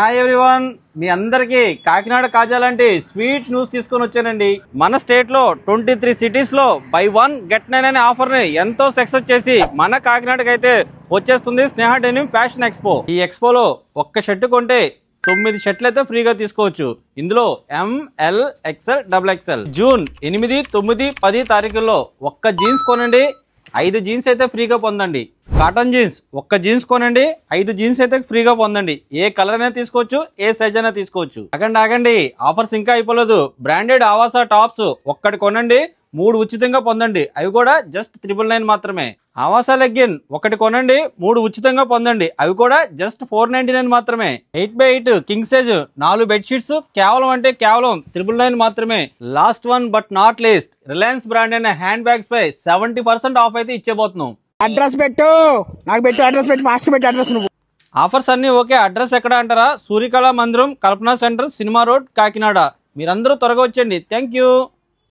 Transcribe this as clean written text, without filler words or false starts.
Hi everyone, మీ అందరికి కాకినాడ కాజా లాంటి sweet news తీసుకొని వచ్చానండి. మన స్టేట్ లో 23 సిటీస్ లో బై 1 గెట్ 9 అనే ఆఫర్ ని ఎంతో సక్సెస్ చేసి మన కాకినాడకి అయితే వచ్చేస్తుంది స్నేహ డెనిమ్ ఫ్యాషన్ ఎక్స్పో. ఈ ఎక్స్పోలో ఒక్క షర్ట్ కొంటే 9 షర్ట్లు అయితే ఫ్రీగా తీసుకోవచ్చు. ఇందులో ML XL XXL జూన్ 8, 9, 10 తారీఖుల్లో ఒక్క జీన్స్ కొనండి 5 జీన్స్ అయితే ఫ్రీగా పొందండి. కాటన్ జీన్స్ ఒక్క జీన్స్ కొనండి 5 జీన్స్ అయితే ఫ్రీగా పొందండి. ఏ కలర్ అయినా తీసుకోవచ్చు, ఏ సైజ్ అయినా తీసుకోవచ్చు. ఆగండి, ఆఫర్స్ ఇంకా అయిపోలేదు. బ్రాండెడ్ ఆవాసా టాప్స్ ఒక్కటి కొనండి 3 ఉచితంగా పొందండి. అవి కూడా జస్ట్ 999 మాత్రమే. ఆవాసా లెగ్గిన్ ఒకటి కొనండి 3 ఉచితంగా పొందండి. అవి కూడా జస్ట్ 499 మాత్రమే. 8x8 కింగ్ సైజ్ 4 బెడ్షీట్స్ కేవలం 999 మాత్రమే. Last one but not least, Reliance brand అయిన హ్యాండ్ బ్యాగ్స్ పై 70% ఆఫ్ అయితే ఇచ్చేబోతున్నాం. అడ్రస్ పెట్టు, నాకు పెట్టు అడ్రస్ పెట్టు, ఫాస్ట్ పెట్టు అడ్రస్. నువ్వు ఆఫర్స్ అన్ని ఓకే, అడ్రస్ ఎక్కడ అంటారా? సూర్యకళా మందిరం, కల్పనా సెంటర్, సినిమా రోడ్, కాకినాడ. మీరందరూ త్వరగా వచ్చేయండి. Thank you.